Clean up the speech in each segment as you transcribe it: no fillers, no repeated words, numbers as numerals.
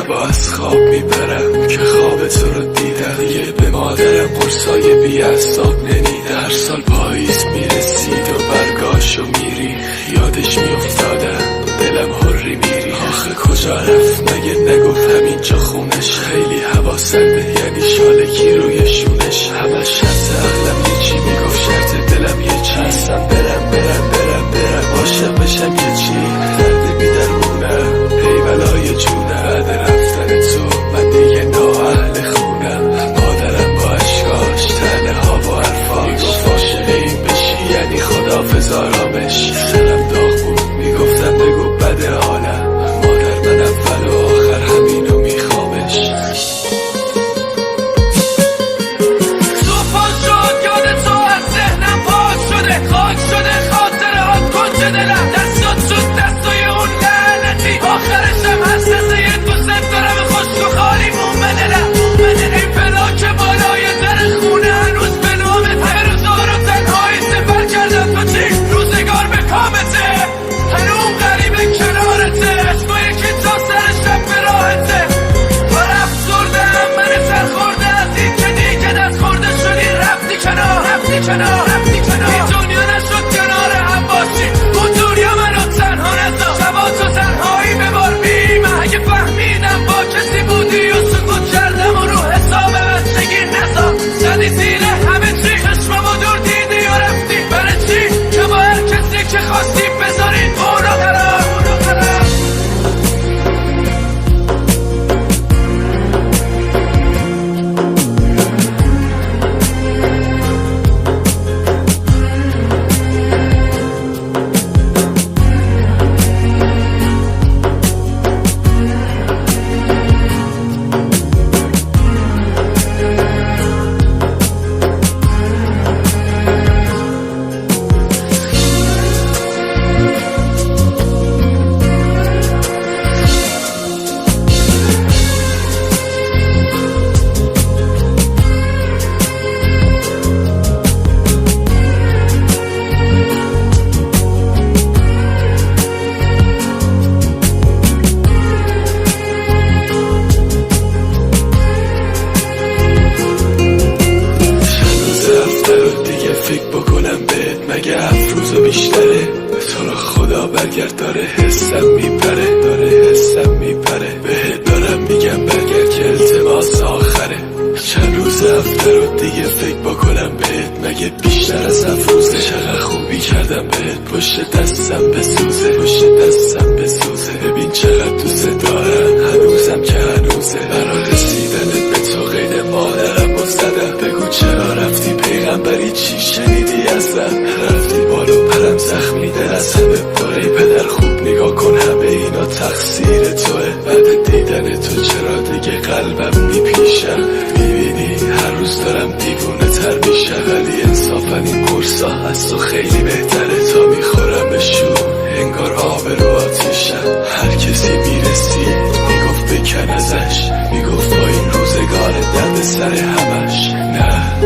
شبا از خواب میبرم که خواب تو رو دیدم. دیگه به مادرم قرصای بی اعصاب نمیدم. هر سال پاییز میرسید و برگاشو میری، یادش میافتادم دلم هری میری. آخه کجا رفت مگه نگفت همینجا خونش؟ خیلی حواسنده یعنی شالکی روی شونش. همش از عقلم یه چی میگفت، شرط دلم یه چی. اصلا برم عاشق بشم یه چی. درد بیدرمونم ای بلای جونم. بعد رفتن تو من دیگه نااهل خونم. مادرم با اشکاش تنه ها و حرفاش میگفت عاشق این بشی یعنی خداحافظ آرامش. سرم داغ بود میگفتم بگو بده حالم. مادر من اول و آخر همینو میخوامش. توفان شد یاد تو از ذهنم پاک شده، خاک شده خاطره ها کنج دلم. دستات شد دستای اون لعنتی، آخرشم حساسه یه دوست دارم خشک و خالی مومه دلم. این فلاک بالای در خونه هنوز به نامت. همه روزا رو تنهایی سفر کردم تو چی؟ روزگار به کامته هنوز غریبه کنارته. عشقای که تا سر شب به راحته. پر افسردم من سرخورده از این که دیگه دست خورده شدی. رفتی کنار این دنیا نشد کنار هم باشی. اون دنیا منو تنها نذار. شبا تو تنهایی ببار بیم. اگه فهمیدم با کسی بودی و سکوت کردم و رو حساب بچگی نذار. زدی زیر همه چی، خشممو دور دیدی و رفتی. برای چی که با هر کسی که خواستی بذاری اونو قرار. فکر بکنم بهت مگه افروز و بیشتره. تو رو خدا برگرد داره حسم میپره. بهت دارم میگم برگرد که التماس آخره. چند روز هفته رو دیگه فکر بکنم بهت مگه بیشتر از افروزه. چقدر خوبی کردم بهت پشت دستم بسوزه. ببین چقدر دوست دارم هنوزم که هنوزه. برای رسیدن به تو قید مادرم رو زدم. بگو چرا رفتی پیغمبری چی شنیدی ازم؟ رفتی بالو پرم زخمی دل از همه پاره. پدر خوب نگاه کن همه اینا تقصیر توه. بعد دیدن تو چرا دیگه قلبم میپیشم. میبینی هر روز دارم دیوونه تر میشم. ولی انصافا این قرصا از تو خیلی بهتره. تا میخورم به شور انگار آب رو آتیشم. هر کسی میرسید میگفت بکن ازش. میگفت با این روزگار درد سر همش. نه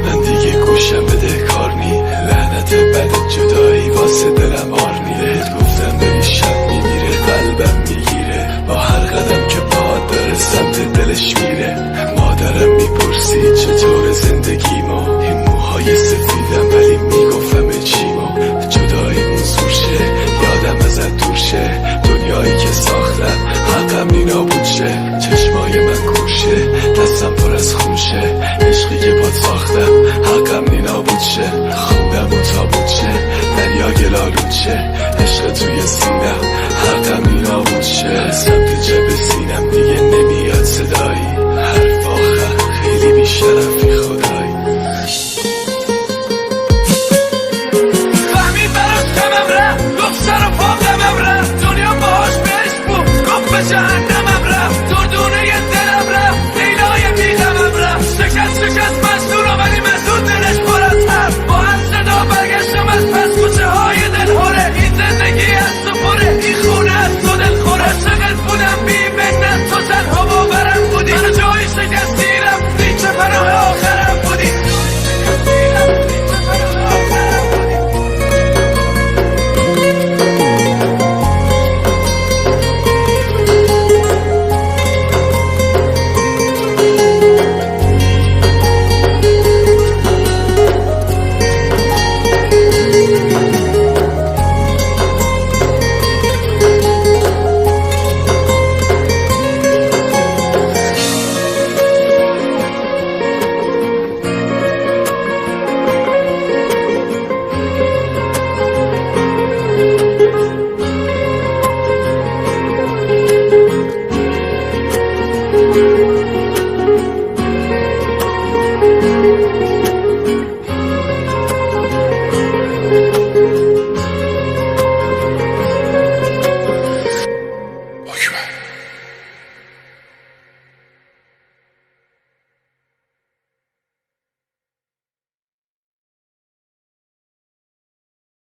من دیگه گوشم بده کار نی. لعنت بد جدایی واسه دلم آرنی. بهت گفتم بری شب میمیره قلبم میگیره. با هر قدم که پاد داره سمت دلش میره. مادرم میپرسید چطور زندگیمو. این موهای سفیدم ولی میگفتم چیمو. جدایی اون زور شه یادم ازت دور شه. دنیایی که ساختم حقم نی نابود شه. چشمای من کورشه دستم پر از خون شه. عشقی که باد ساختم حقم نی نابود شه. خونم و تابود شه دریا گلالود شه. عشق توی سینم حقم نی نابود شه. سمت